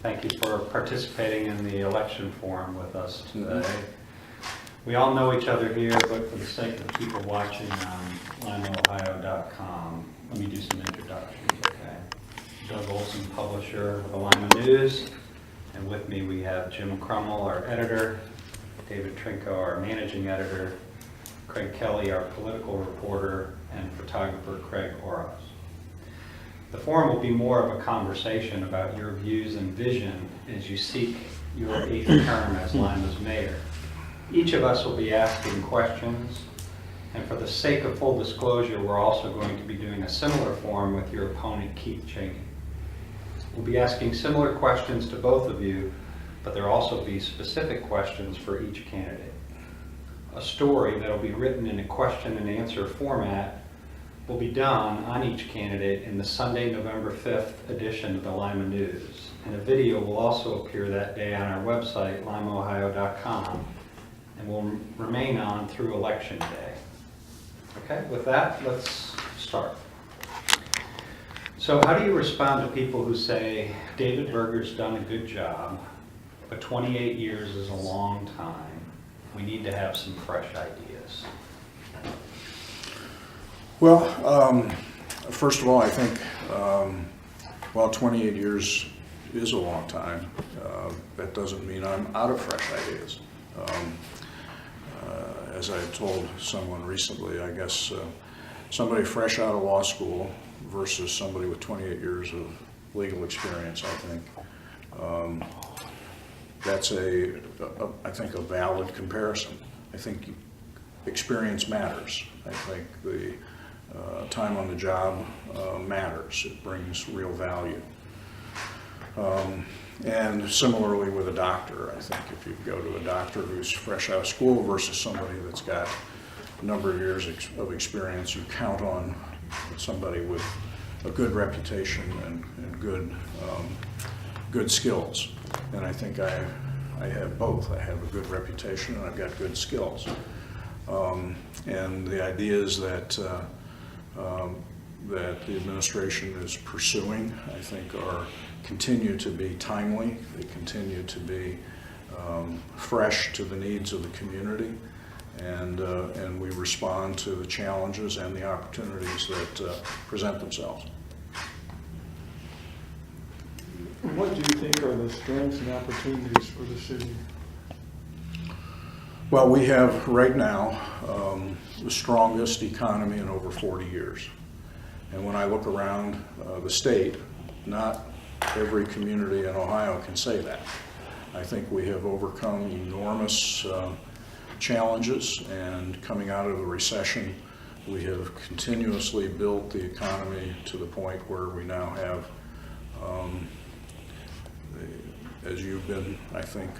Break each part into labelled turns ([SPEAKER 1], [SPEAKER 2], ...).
[SPEAKER 1] Thank you for participating in the election forum with us today. We all know each other here, but for the sake of people watching on limaohio.com, let me do some introductions, okay? Doug Olson, publisher of the Lima News, and with me we have Jim Crummell, our editor, David Trinko, our managing editor, Craig Kelly, our political reporter, and photographer Craig Oros. The forum will be more of a conversation about your views and vision as you seek your 8th term as Lima's mayor. Each of us will be asking questions, and for the sake of full disclosure, we're also going to be doing a similar forum with your opponent, Keith Cheney. We'll be asking similar questions to both of you, but there'll also be specific questions for each candidate. A story that'll be written in a question and answer format will be done on each candidate in the Sunday, November 5th edition of the Lima News. And a video will also appear that day on our website, limaohio.com, and will remain on through Election Day. Okay, with that, let's start. So how do you respond to people who say, David Berger's done a good job, but 28 years is a long time. We need to have some fresh ideas?
[SPEAKER 2] Well, first of all, I think, while 28 years is a long time, that doesn't mean I'm out of fresh ideas. As I told someone recently, I guess somebody fresh out of law school versus somebody with 28 years of legal experience, I think, that's I think a valid comparison. I think experience matters. I think the time on the job matters. It brings real value. And similarly with a doctor, I think if you go to a doctor who's fresh out of school versus somebody that's got a number of years of experience, you count on somebody with a good reputation and good skills. And I think I have both. I have a good reputation and I've got good skills. And the ideas that the administration is pursuing, I think, continue to be timely. They continue to be fresh to the needs of the community, and we respond to the challenges and the opportunities that present themselves.
[SPEAKER 3] What do you think are the strengths and opportunities for the city?
[SPEAKER 2] Well, we have right now the strongest economy in over 40 years. And when I look around the state, not every community in Ohio can say that. I think we have overcome enormous challenges, and coming out of the recession, we have continuously built the economy to the point where we now have, as you've been, I think,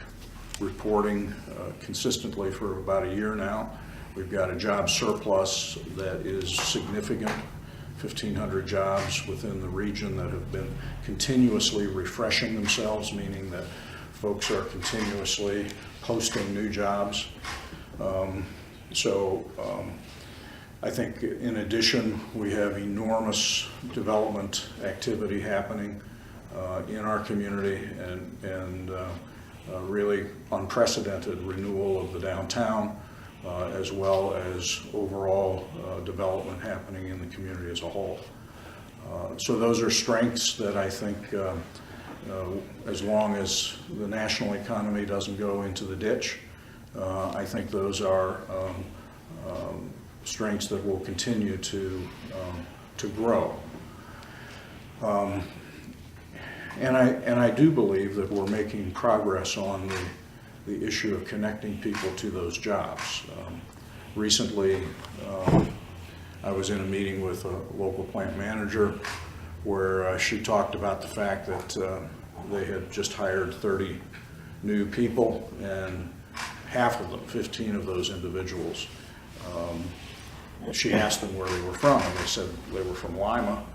[SPEAKER 2] reporting consistently for about a year now, we've got a job surplus that is significant. 1,500 jobs within the region that have been continuously refreshing themselves, meaning that folks are continuously posting new jobs. I think in addition, we have enormous development activity happening in our community, and really unprecedented renewal of the downtown, as well as overall development happening in the community as a whole. So those are strengths that I think, as long as the national economy doesn't go into the ditch, I think those are strengths that will continue to grow. And I do believe that we're making progress on the issue of connecting people to those jobs. Recently, I was in a meeting with a local plant manager where she talked about the fact that they had just hired 30 new people, and half of them, 15 of those individuals, she asked them where they were from, and they said they were from Lima,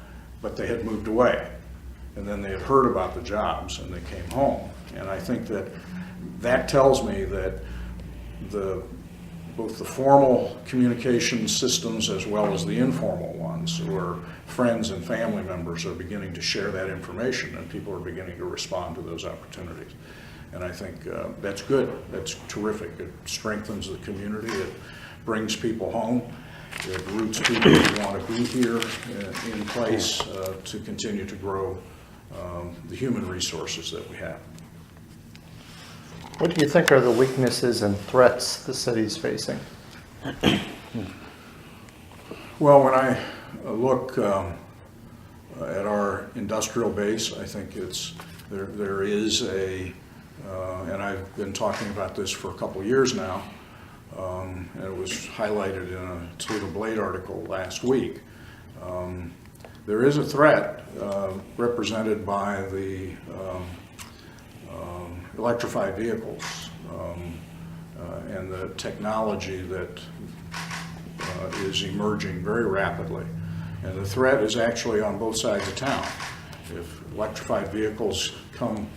[SPEAKER 2] but they had moved away. And then they had heard about the jobs and they came home. And I think that tells me that the both the formal communication systems as well as the informal ones, where friends and family members are beginning to share that information and people are beginning to respond to those opportunities. And I think that's good. That's terrific. It strengthens the community. It brings people home. It roots people who want to be here in place to continue to grow the human resources that we have.
[SPEAKER 4] What do you think are the weaknesses and threats the city's facing?
[SPEAKER 2] Well, when I look at our industrial base, I think there is a, and I've been talking about this for a couple of years now, and it was highlighted in a Toledo Blade article last week. There is a threat represented by the electrified vehicles and the technology that is emerging very rapidly. And the threat is actually on both sides of town. If electrified vehicles come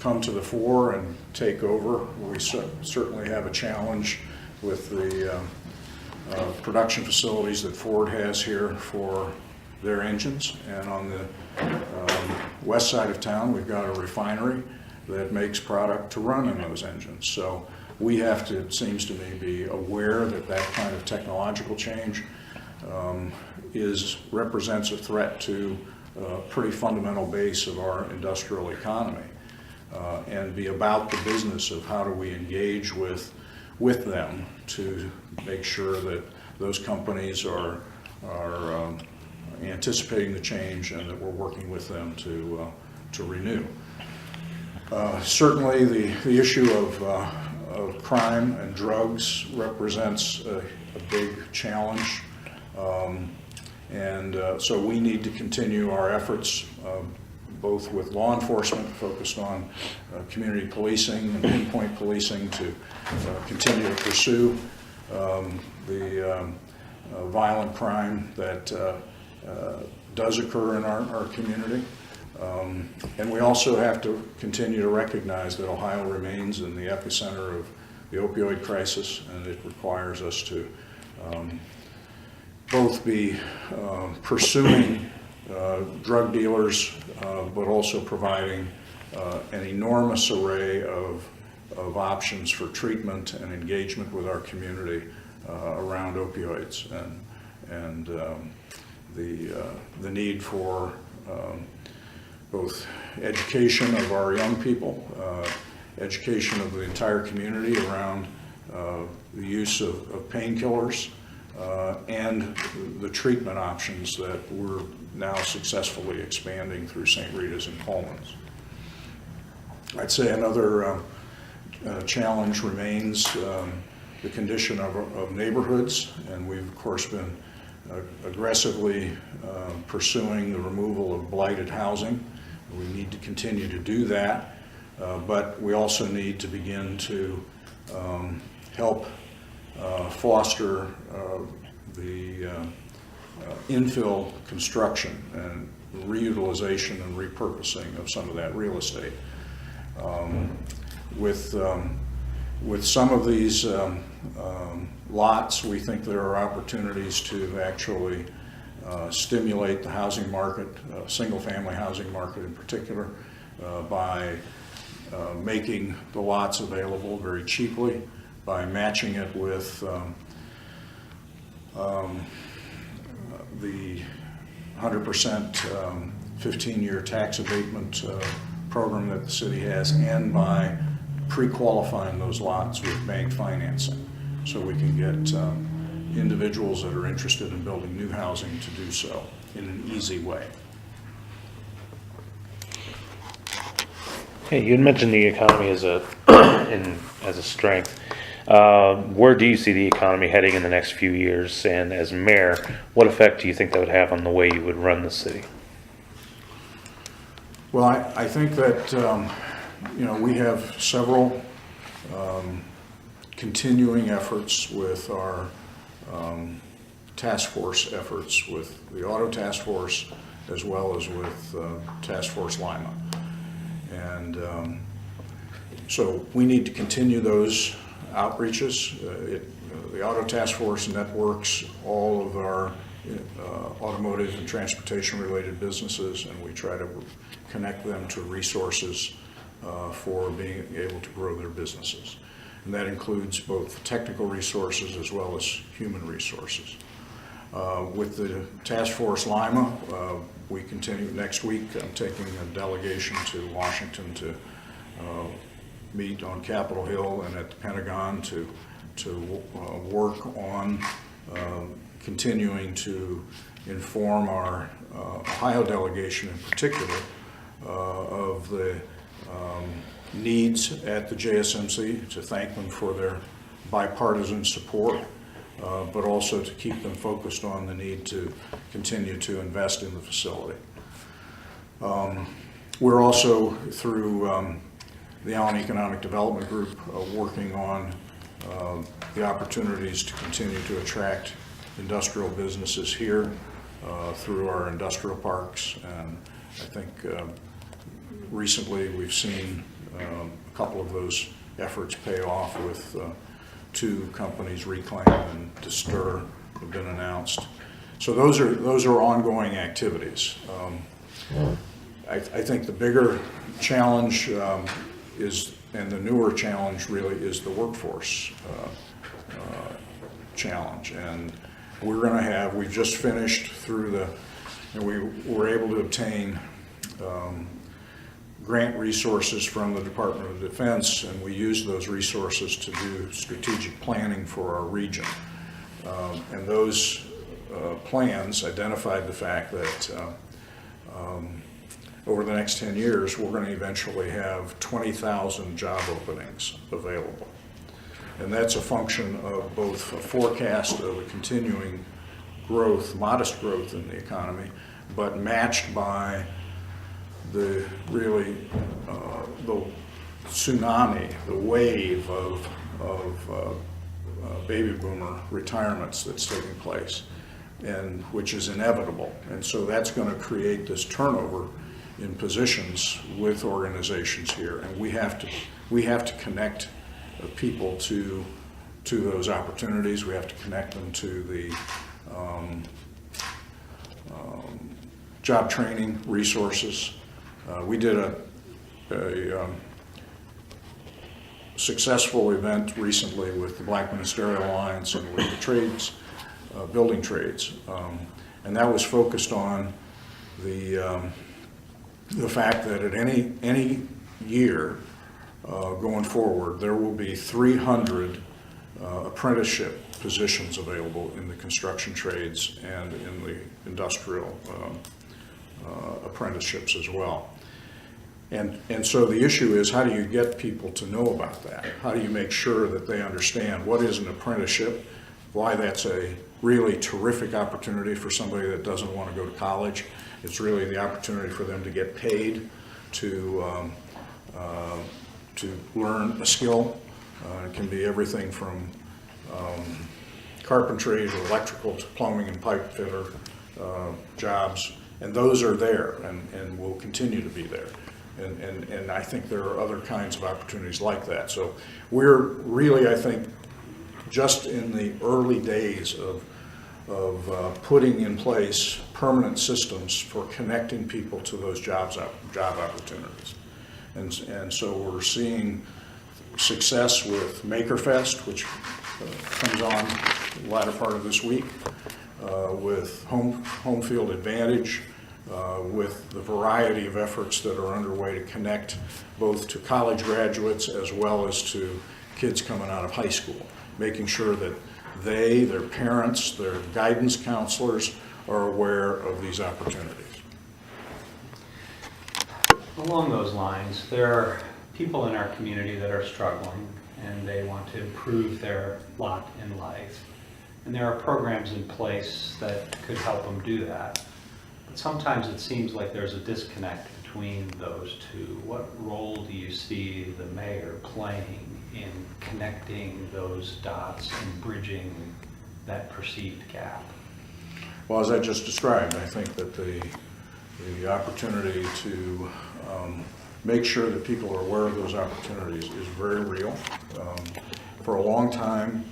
[SPEAKER 2] to the fore and take over, we certainly have a challenge with the production facilities that Ford has here for their engines. And on the west side of town, we've got a refinery that makes product to run in those engines. So we have to, it seems to me, be aware that that kind of technological change represents a threat to a pretty fundamental base of our industrial economy, and be about the business of how do we engage with them to make sure that those companies are anticipating the change and that we're working with them to renew. Certainly the issue of crime and drugs represents a big challenge, and so we need to continue our efforts both with law enforcement focused on community policing and pinpoint policing to continue to pursue the violent crime that does occur in our community. And we also have to continue to recognize that Ohio remains in the epicenter of the opioid crisis, and it requires us to both be pursuing drug dealers, but also providing an enormous array of options for treatment and engagement with our community around opioids, and the need for both education of our young people, education of the entire community around the use of painkillers, and the treatment options that we're now successfully expanding through St. Rita's and Coleman's. I'd say another challenge remains the condition of neighborhoods, and we've of course been aggressively pursuing the removal of blighted housing. We need to continue to do that, but we also need to begin to help foster the infill construction and reutilization and repurposing of some of that real estate. With some of these lots, we think there are opportunities to actually stimulate the housing market, single-family housing market in particular, by making the lots available very cheaply, by matching it with the 100% 15-year tax abatement program that the city has, and by pre-qualifying those lots with bank financing, so we can get individuals that are interested in building new housing to do so in an easy way.
[SPEAKER 5] Hey, you had mentioned the economy as a strength. Where do you see the economy heading in the next few years? And as mayor, what effect do you think that would have on the way you would run the city?
[SPEAKER 2] Well, I think that we have several continuing efforts with our task force efforts, with the auto task force as well as with Task Force Lima. And so we need to continue those outreaches. the Auto Task Force networks all of our automotive and transportation-related businesses, and we try to connect them to resources for being able to grow their businesses. And that includes both technical resources as well as human resources. With the Task Force Lima, we continue next week. I'm taking a delegation to Washington to meet on Capitol Hill and at the Pentagon to work on continuing to inform our Ohio delegation in particular of the needs at the JSMC, to thank them for their bipartisan support, but also to keep them focused on the need to continue to invest in the facility. We're also, through the Allen Economic Development Group, working on the opportunities to continue to attract industrial businesses here through our industrial parks. And I think recently we've seen a couple of those efforts pay off with 2 companies, Reclaim and Distur, have been announced. So those are ongoing activities. I think the bigger challenge is, and the newer challenge really, is the workforce challenge. And we've just finished through and we were able to obtain grant resources from the Department of Defense, and we used those resources to do strategic planning for our region. And those plans identified the fact that over the next 10 years, we're going to eventually have 20,000 job openings available. And that's a function of both a forecast of a continuing growth, modest growth in the economy, but matched by the really the tsunami, the wave of baby boomer retirements that's taking place, and which is inevitable. And so that's going to create this turnover in positions with organizations here, and we have to connect people to those opportunities. We have to connect them to the job training resources. We did a successful event recently with the Black Ministerial Alliance and with the trades, building trades, and that was focused on the fact that at any year going forward, there will be 300 apprenticeship positions available in the construction trades and in the industrial apprenticeships as well. And so the issue is, how do you get people to know about that? How do you make sure that they understand what is an apprenticeship, why that's a really terrific opportunity for somebody that doesn't want to go to college? It's really the opportunity for them to get paid to learn a skill. It can be everything from carpentry to electrical to plumbing and pipe fitter jobs, and those are there and will continue to be there. And I think there are other kinds of opportunities like that. So we're really, I think, just in the early days of putting in place permanent systems for connecting people to those job opportunities. And so we're seeing success with MakerFest, which comes on the latter part of this week, with Home Field Advantage, with the variety of efforts that are underway to connect both to college graduates as well as to kids coming out of high school, making sure that they, their parents, their guidance counselors are aware of these opportunities.
[SPEAKER 1] Along those lines, there are people in our community that are struggling and they want to improve their lot in life. And there are programs in place that could help them do that. But sometimes it seems like there's a disconnect between those two. What role do you see the mayor playing in connecting those dots and bridging that perceived gap?
[SPEAKER 2] Well, as I just described, I think that the opportunity to make sure that people are aware of those opportunities is very real. For a long time,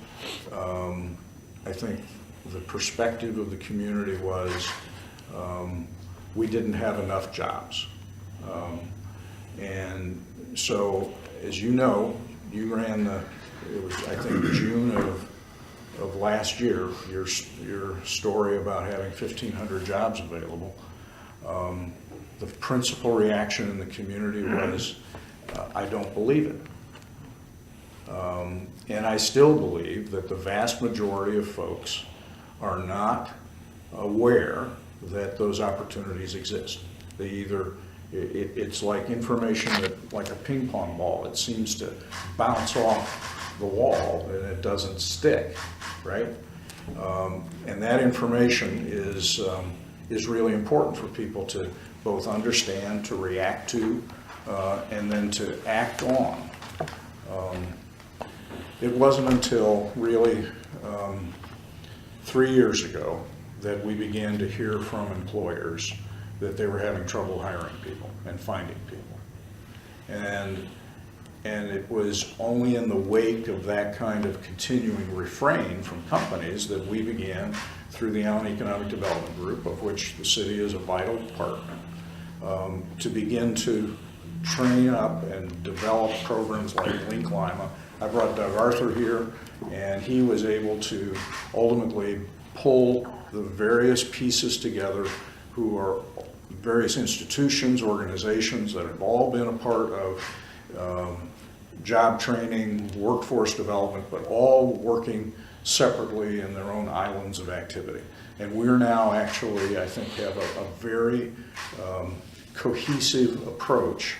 [SPEAKER 2] I think the perspective of the community was we didn't have enough jobs. And so, as you know, you ran it was, I think, June of last year, your story about having 1,500 jobs available. The principal reaction in the community was, I don't believe it. And I still believe that the vast majority of folks are not aware that those opportunities exist. They either, it's like information that, like a ping pong ball, it seems to bounce off the wall and it doesn't stick, right? And that information is really important for people to both understand, to react to, and then to act on. It wasn't until really 3 years ago that we began to hear from employers that they were having trouble hiring people and finding people. And it was only in the wake of that kind of continuing refrain from companies that we began, through the Allen Economic Development Group, of which the city is a vital partner, to begin to train up and develop programs like Link Lima. I brought Doug Arthur here, and he was able to ultimately pull the various pieces together who are various institutions, organizations that have all been a part of job training, workforce development, but all working separately in their own islands of activity. And we're now actually, I think, have a very cohesive approach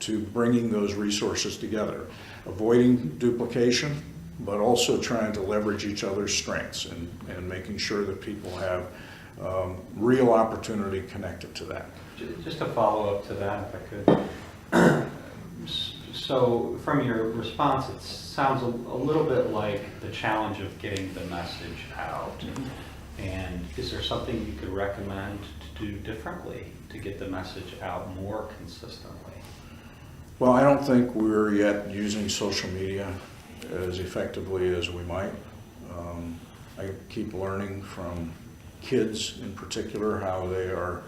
[SPEAKER 2] to bringing those resources together, avoiding duplication, but also trying to leverage each other's strengths and making sure that people have real opportunity connected to that.
[SPEAKER 1] Just a follow-up to that, if I could. So from your response, it sounds a little bit like the challenge of getting the message out. And is there something you could recommend to do differently to get the message out more consistently?
[SPEAKER 2] Well, I don't think we're yet using social media as effectively as we might. I keep learning from kids in particular how they are,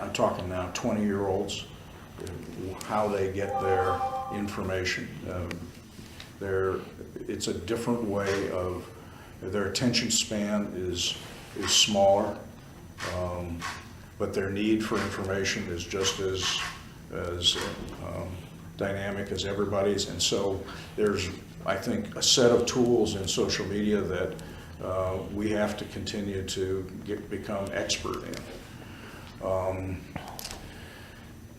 [SPEAKER 2] I'm talking now 20-year-olds, how they get their information. It's a different way of, their attention span is smaller, but their need for information is just as dynamic as everybody's. And so there's, I think, a set of tools in social media that we have to continue to become expert in.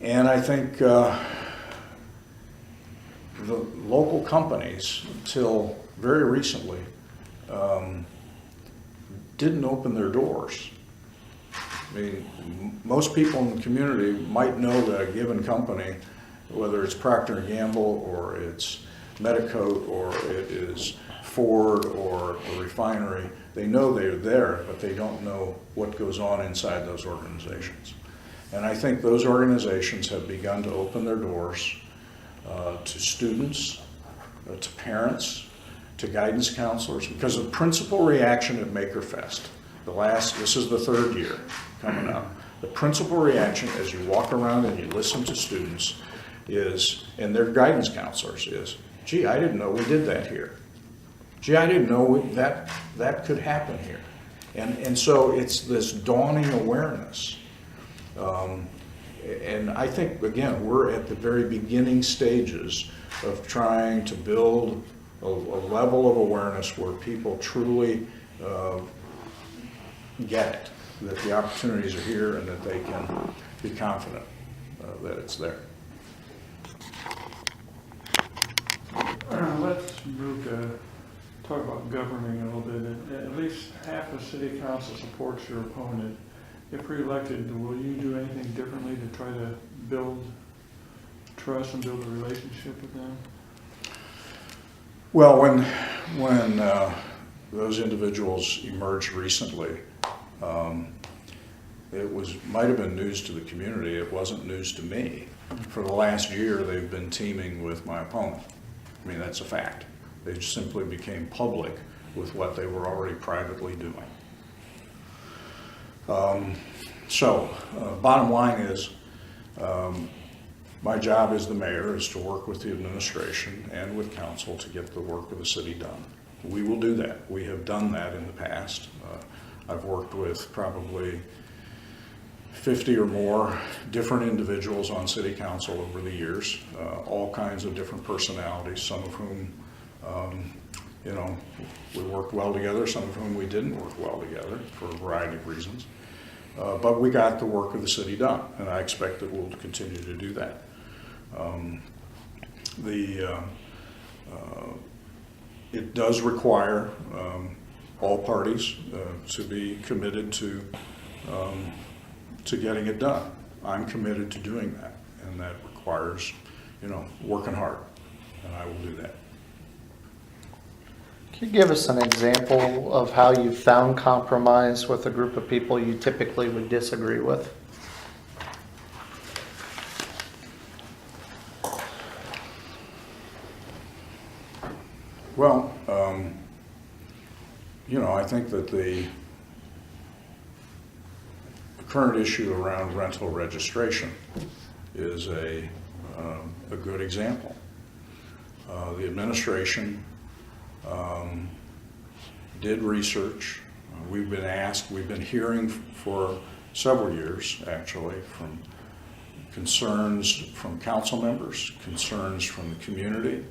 [SPEAKER 2] And I think the local companies, until very recently, didn't open their doors. I mean, most people in the community might know that a given company, whether it's Procter & Gamble or it's Medicoat or it is Ford or a refinery, they know they're there, but they don't know what goes on inside those organizations. And I think those organizations have begun to open their doors to students, to parents, to guidance counselors, because the principal reaction at MakerFest, this is the third year coming up, the principal reaction as you walk around and you listen to students is, and their guidance counselors is, gee, I didn't know we did that here. Gee, I didn't know that could happen here. And so it's this dawning awareness. And I think, again, we're at the very beginning stages of trying to build a level of awareness where people truly get it, that the opportunities are here and that they can be confident that it's there.
[SPEAKER 3] Let's move to talk about governing a little bit. At least half the city council supports your opponent. If reelected, will you do anything differently to try to build trust and build a relationship with them?
[SPEAKER 2] Well, when those individuals emerged recently, might have been news to the community. It wasn't news to me. For the last year, they've been teaming with my opponent. I mean, that's a fact. They just simply became public with what they were already privately doing. Bottom line is, my job as the mayor is to work with the administration and with council to get the work of the city done. We will do that. We have done that in the past. I've worked with probably 50 or more different individuals on city council over the years, all kinds of different personalities, some of whom, we worked well together, some of whom we didn't work well together for a variety of reasons. But we got the work of the city done, and I expect that we'll continue to do that. It does require all parties to be committed to getting it done. I'm committed to doing that, and that requires, working hard, and I will do that.
[SPEAKER 4] Can you give us an example of how you found compromise with a group of people you typically would disagree with?
[SPEAKER 2] Well, I think that the current issue around rental registration is a good example. The administration did research. We've been hearing for several years, actually, from concerns from council members, concerns from the community,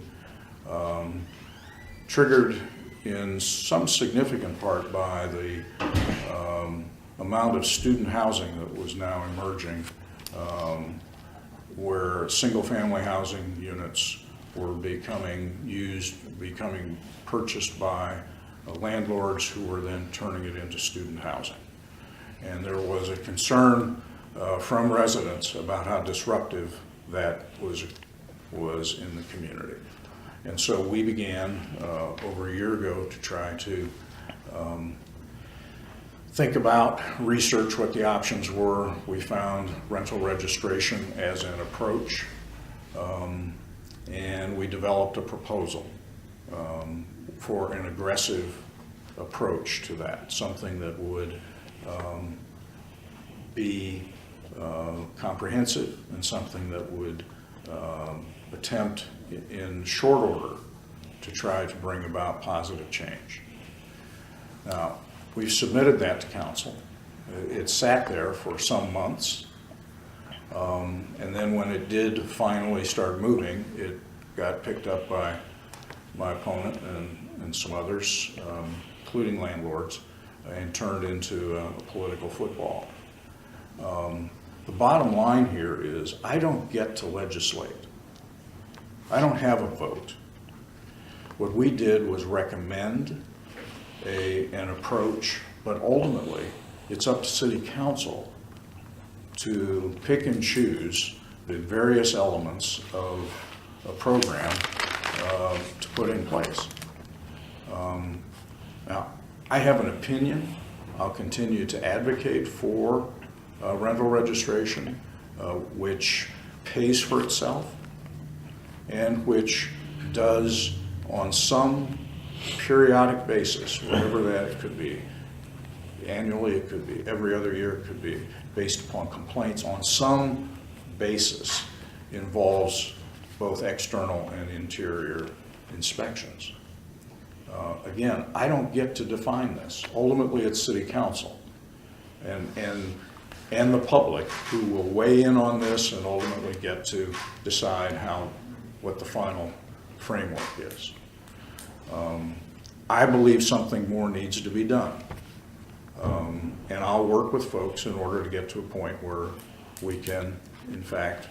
[SPEAKER 2] triggered in some significant part by the amount of student housing that was now emerging, where single-family housing units were becoming purchased by landlords who were then turning it into student housing. And there was a concern from residents about how disruptive that was in the community. And so we began over a year ago to try to think about, research what the options were. We found rental registration as an approach, and we developed a proposal for an aggressive approach to that, something that would be comprehensive and something that would attempt in short order to try to bring about positive change. Now, we've submitted that to council. It sat there for some months, and then when it did finally start moving, it got picked up by my opponent and some others, including landlords, and turned into a political football. The bottom line here is I don't get to legislate. I don't have a vote. What we did was recommend an approach, but ultimately it's up to city council to pick and choose the various elements of a program to put in place. Now, I have an opinion. I'll continue to advocate for rental registration, which pays for itself and which does, on some periodic basis, whatever that it could be, annually, it could be every other year, it could be based upon complaints, on some basis involves both external and interior inspections. Again, I don't get to define this. Ultimately, it's city council and the public who will weigh in on this and ultimately get to decide what the final framework is. I believe something more needs to be done. And I'll work with folks in order to get to a point where we can, in fact,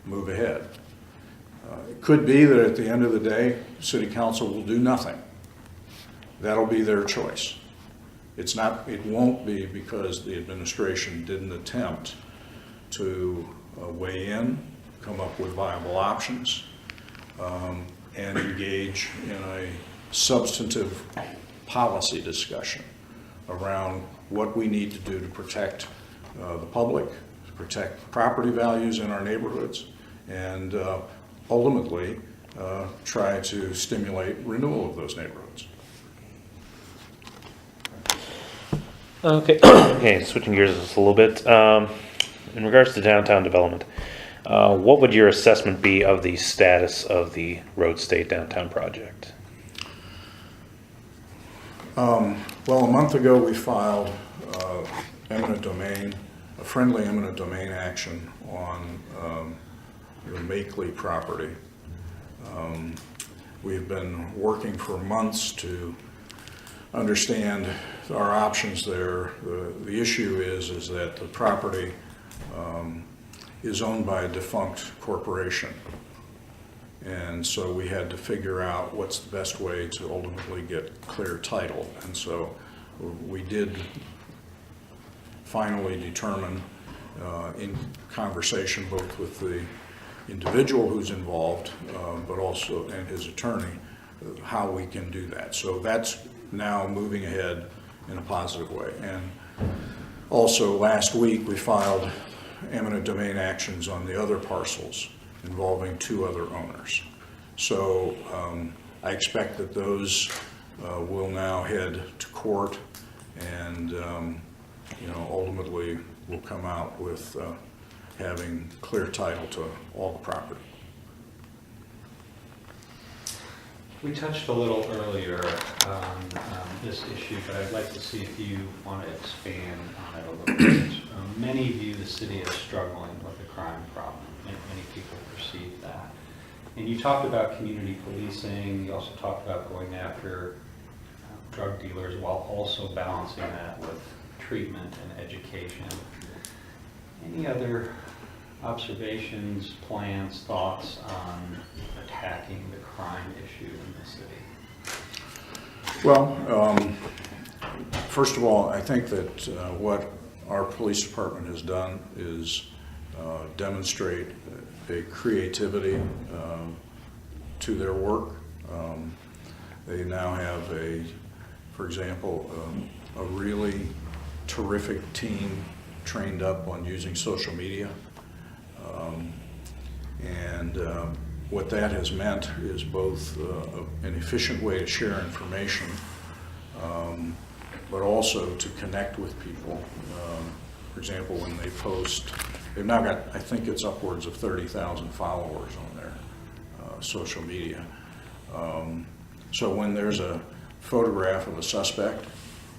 [SPEAKER 2] move ahead. It could be that at the end of the day, city council will do nothing. That'll be their choice. It won't be because the administration didn't attempt to weigh in, come up with viable options, and engage in a substantive policy discussion around what we need to do to protect the public, to protect property values in our neighborhoods, and ultimately try to stimulate renewal of those neighborhoods.
[SPEAKER 5] Okay, okay, switching gears just a little bit. In regards to downtown development, what would your assessment be of the status of the Road State Downtown project?
[SPEAKER 2] Well, a month ago we filed eminent domain, a friendly eminent domain action on the Makeley property. We've been working for months to understand our options there. The issue is that the property is owned by a defunct corporation. And so we had to figure out what's the best way to ultimately get clear title. And so we did finally determine in conversation both with the individual who's involved, but also and his attorney, how we can do that. So that's now moving ahead in a positive way. And also last week we filed eminent domain actions on the other parcels involving 2 other owners. So I expect that those will now head to court, and ultimately will come out with having clear title to all the property.
[SPEAKER 1] We touched a little earlier on this issue, but I'd like to see if you want to expand on it a little bit. Many view the city as struggling with a crime problem. Many people perceive that. And you talked about community policing. You also talked about going after drug dealers while also balancing that with treatment and education. Any other observations, plans, thoughts on attacking the crime issue in the city?
[SPEAKER 2] Well, first of all, I think that what our police department has done is demonstrate a creativity to their work. They now have for example, a really terrific team trained up on using social media. What that has meant is both an efficient way to share information, but also to connect with people. For example, when they post, they've now got, I think it's upwards of 30,000 followers on their social media. So when there's a photograph of a suspect,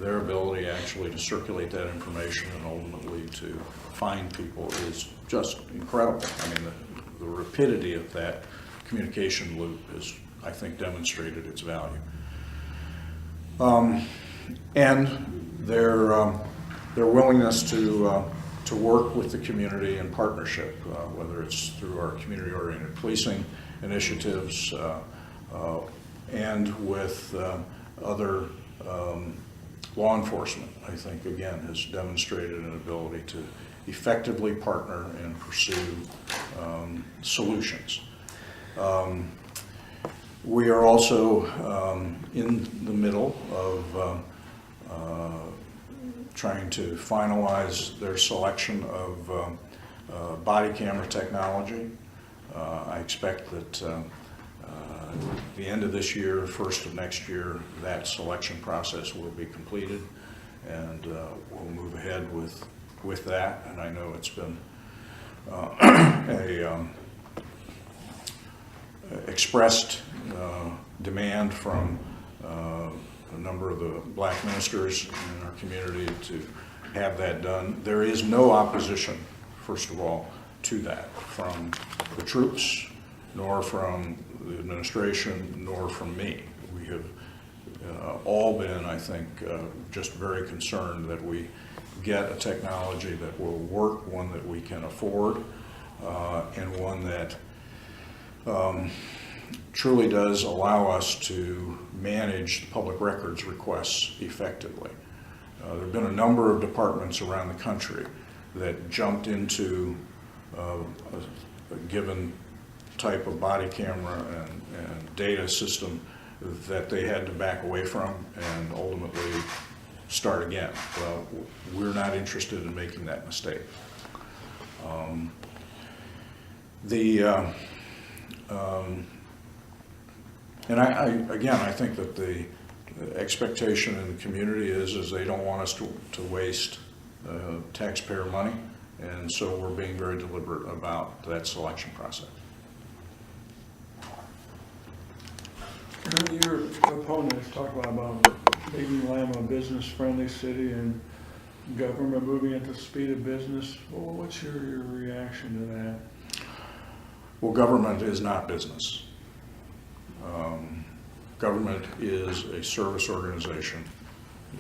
[SPEAKER 2] their ability actually to circulate that information and ultimately to find people is just incredible. I mean, the rapidity of that communication loop has, I think, demonstrated its value. And their willingness to work with the community in partnership, whether it's through our community-oriented policing initiatives and with other law enforcement, I think, again, has demonstrated an ability to effectively partner and pursue solutions. We are also in the middle of trying to finalize their selection of body camera technology. I expect that the end of this year, first of next year, that selection process will be completed, and we'll move ahead with that. And I know it's been expressed demand from a number of the black ministers in our community to have that done. There is no opposition, first of all, to that from the troops, nor from the administration, nor from me. We have all been, I think, just very concerned that we get a technology that will work, one that we can afford, and one that truly does allow us to manage public records requests effectively. There have been a number of departments around the country that jumped into a given type of body camera and data system that they had to back away from, and ultimately start again. Well, we're not interested in making that mistake. And I think that the expectation in the community is they don't want us to waste taxpayer money, and so we're being very deliberate about that selection process.
[SPEAKER 3] Your opponents talk about making Lima a business-friendly city and government moving at the speed of business. Well, what's your reaction to that?
[SPEAKER 2] Well, government is not business. Government is a service organization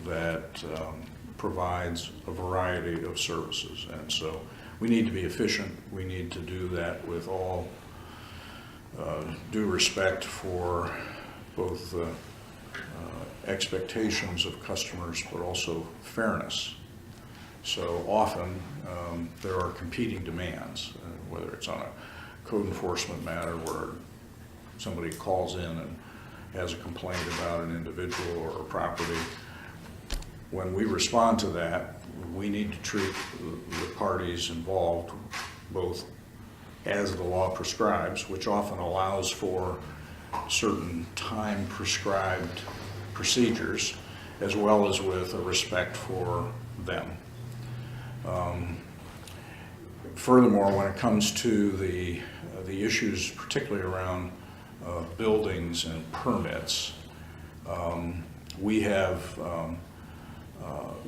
[SPEAKER 2] that provides a variety of services, and so we need to be efficient. We need to do that with all due respect for both the expectations of customers, but also fairness. So often there are competing demands, whether it's on a code enforcement matter where somebody calls in and has a complaint about an individual or a property. When we respond to that, we need to treat the parties involved both as the law prescribes, which often allows for certain time prescribed procedures, as well as with a respect for them. Furthermore, when it comes to the issues particularly around buildings and permits,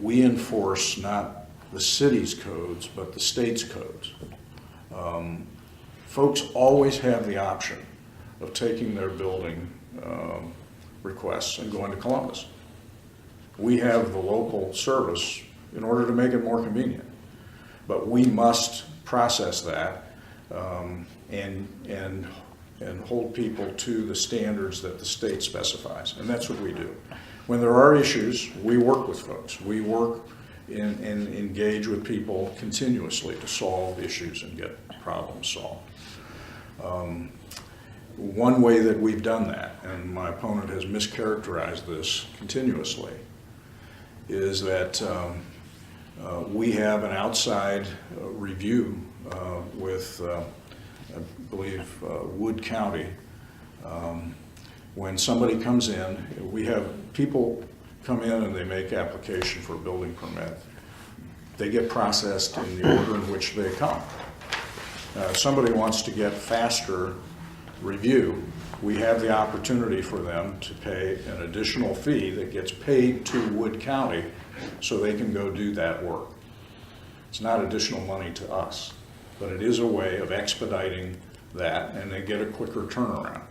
[SPEAKER 2] we enforce not the city's codes, but the state's codes. Folks always have the option of taking their building requests and going to Columbus. We have the local service in order to make it more convenient, but we must process that and hold people to the standards that the state specifies, and that's what we do. When there are issues, we work with folks. We work and engage with people continuously to solve issues and get problems solved. One way that we've done that, and my opponent has mischaracterized this continuously, is that we have an outside review with I believe Wood County. When somebody comes in, we have people come in and they make application for a building permit. They get processed in the order in which they come. If somebody wants to get faster review, we have the opportunity for them to pay an additional fee that gets paid to Wood County so they can go do that work. It's not additional money to us, but it is a way of expediting that, and they get a quicker turnaround.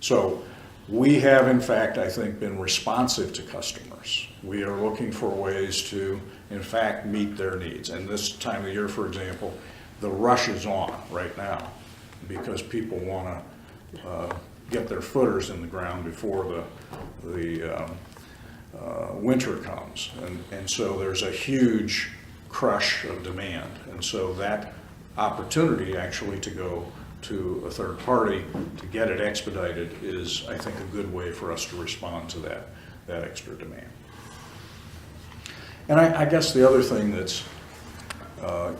[SPEAKER 2] So we have, in fact, I think, been responsive to customers. We are looking for ways to, in fact, meet their needs. And this time of year, for example, the rush is on right now because people want to get their footers in the ground before the winter comes. And so there's a huge crush of demand. And so that opportunity actually to go to a third party to get it expedited is, I think, a good way for us to respond to that extra demand. And I guess the other thing that's,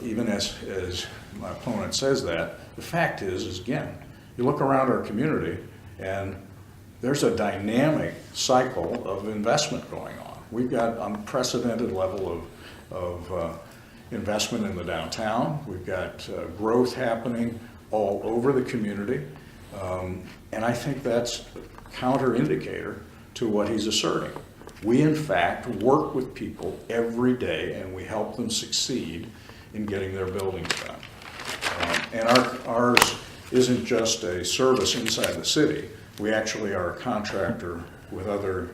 [SPEAKER 2] even as my opponent says that, the fact is again, you look around our community and there's a dynamic cycle of investment going on. We've got unprecedented level of investment in the downtown. We've got growth happening all over the community. And I think that's a counter indicator to what he's asserting. We, in fact, work with people every day and we help them succeed in getting their buildings done. And ours isn't just a service inside the city. We actually are a contractor with other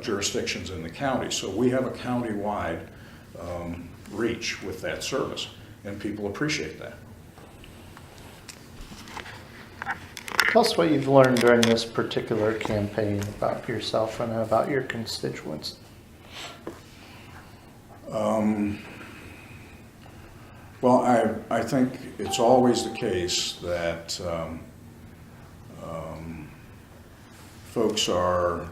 [SPEAKER 2] jurisdictions in the county. So we have a county-wide reach with that service, and people appreciate that.
[SPEAKER 4] Tell us what you've learned during this particular campaign about yourself and about your constituents.
[SPEAKER 2] Well, I think it's always the case that folks are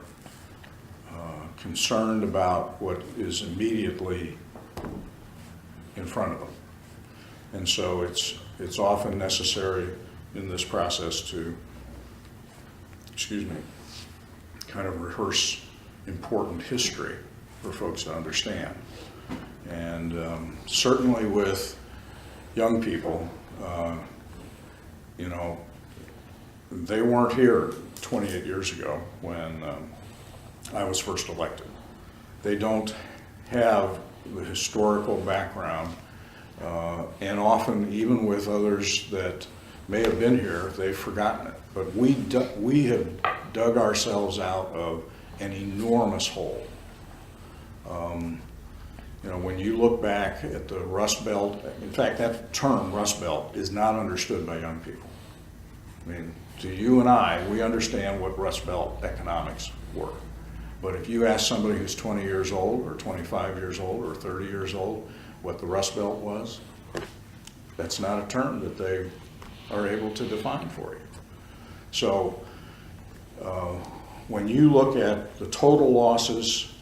[SPEAKER 2] concerned about what is immediately in front of them. And so it's often necessary in this process to, kind of rehearse important history for folks to understand. And certainly with young people, they weren't here 28 years ago when I was first elected. They don't have the historical background, and often even with others that may have been here, they've forgotten it. But we have dug ourselves out of an enormous hole. When you look back at the Rust Belt, in fact, that term Rust Belt is not understood by young people. I mean, to you and I, we understand what Rust Belt economics were. But if you ask somebody who's 20 years old or 25 years old or 30 years old what the Rust Belt was, that's not a term that they are able to define for you. So when you look at the total losses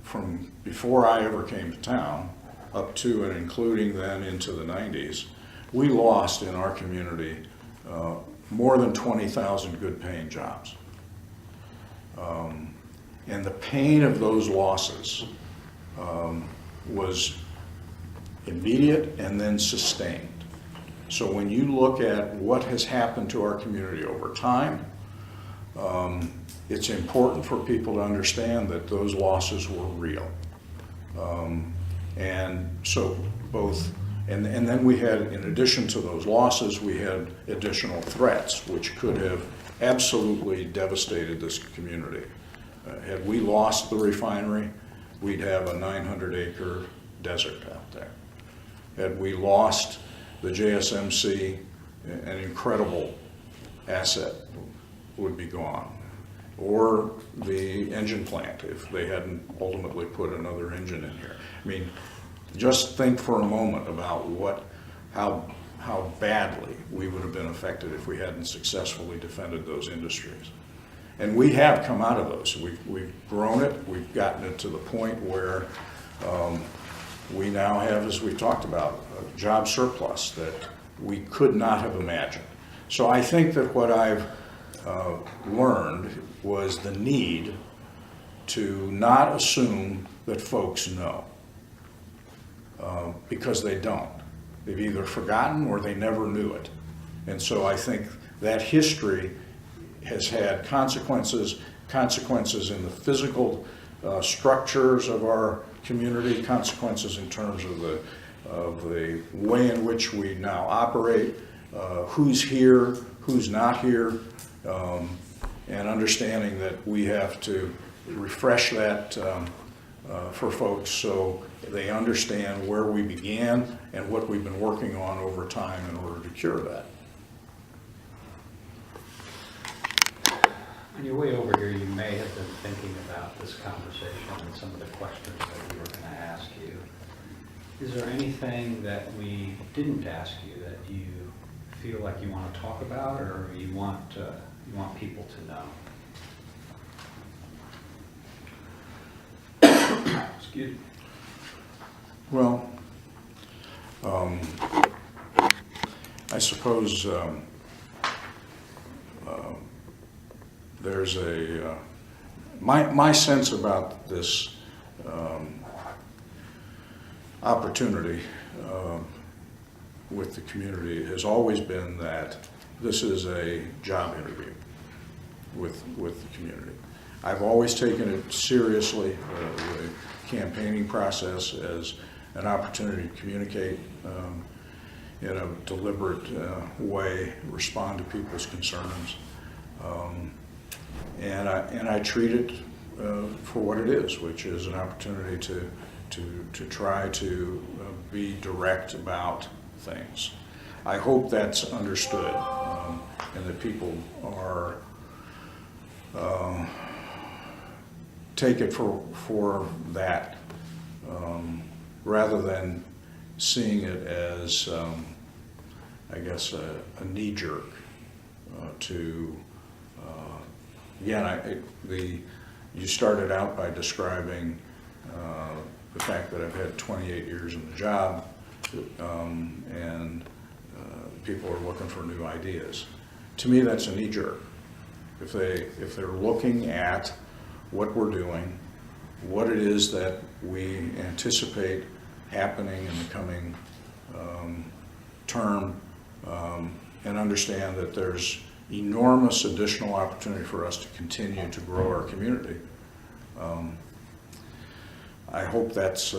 [SPEAKER 2] from before I ever came to town up to and including then into the 90s, we lost in our community more than 20,000 good paying jobs. And the pain of those losses was immediate and then sustained. So when you look at what has happened to our community over time, it's important for people to understand that those losses were real. And so and then we had, in addition to those losses, we had additional threats which could have absolutely devastated this community. Had we lost the refinery, we'd have a 900-acre desert out there. Had we lost the JSMC, an incredible asset would be gone. Or the engine plant, if they hadn't ultimately put another engine in here. I mean, just think for a moment about how badly we would have been affected if we hadn't successfully defended those industries. And we have come out of those. We've grown it. We've gotten it to the point where we now have, as we talked about, a job surplus that we could not have imagined. So I think that what I've learned was the need to not assume that folks know, because they don't. They've either forgotten or they never knew it. And so I think that history has had consequences in the physical structures of our community, consequences in terms of the way in which we now operate, who's here, who's not here, and understanding that we have to refresh that for folks so they understand where we began and what we've been working on over time in order to cure that.
[SPEAKER 1] On your way over here, you may have been thinking about this conversation and some of the questions that we were going to ask you. Is there anything that we didn't ask you that you feel like you want to talk about, or you want people to know? Excuse me.
[SPEAKER 2] Well, I suppose there's my sense about this opportunity with the community has always been that this is a job interview with the community. I've always taken it seriously, the campaigning process, as an opportunity to communicate in a deliberate way, respond to people's concerns. And I treat it for what it is, which is an opportunity to try to be direct about things. I hope that's understood, and that people are take it for that, rather than seeing it as, I guess, a knee-jerk to. Again, You started out by describing the fact that I've had 28 years in the job, and people are looking for new ideas. To me, that's a knee jerk. If they're looking at what we're doing, what it is that we anticipate happening in the coming term, and understand that there's enormous additional opportunity for us to continue to grow our community. I hope that's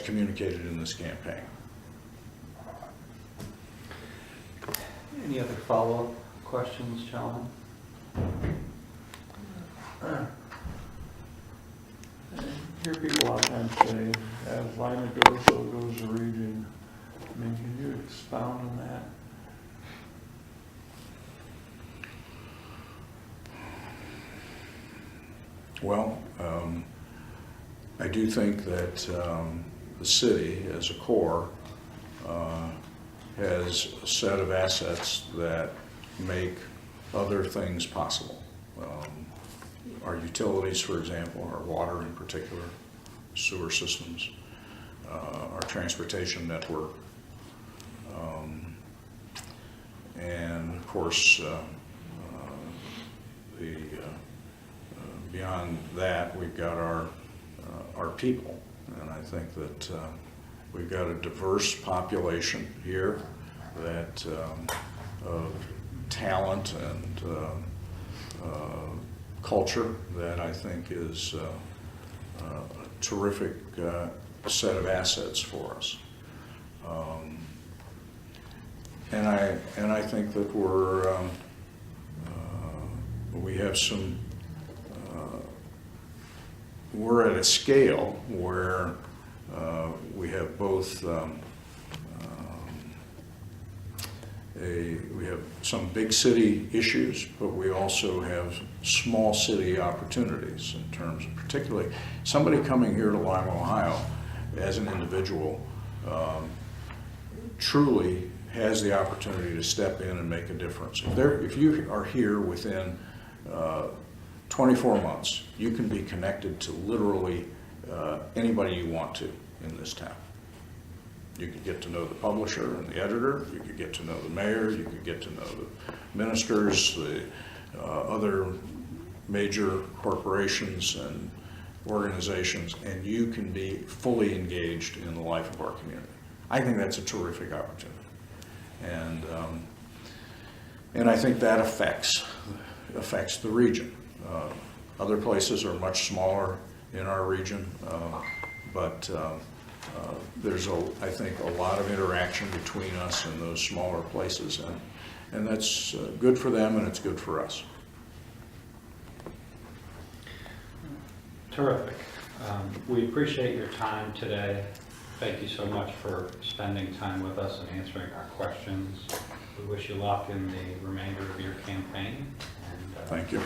[SPEAKER 2] communicated in this campaign.
[SPEAKER 1] Any other follow-up questions, John?
[SPEAKER 3] I hear people a lot of times say, as Lima goes, so goes the region. I mean, can you expound on that?
[SPEAKER 2] Well, I do think that the city as a core has a set of assets that make other things possible. Our utilities, for example, our water in particular, sewer systems, our transportation network, and of course, beyond that, we've got our people, and I think that we've got a diverse population here that of talent and culture that I think is a terrific set of assets for us. And I think that we have some. We're at a scale where we have both we have some big city issues, but we also have small city opportunities in terms of particularly somebody coming here to Lima, Ohio as an individual truly has the opportunity to step in and make a difference. If you are here within 24 months, you can be connected to literally anybody you want to in this town. You could get to know the publisher and the editor, you could get to know the mayor, you could get to know the ministers, the other major corporations and organizations, and you can be fully engaged in the life of our community. I think that's a terrific opportunity. And I think that affects the region. Other places are much smaller in our region, but there's, I think, a lot of interaction between us and those smaller places, and that's good for them and it's good for us.
[SPEAKER 1] Terrific. We appreciate your time today. Thank you so much for spending time with us and answering our questions. We wish you luck in the remainder of your campaign. And,
[SPEAKER 2] Thank you.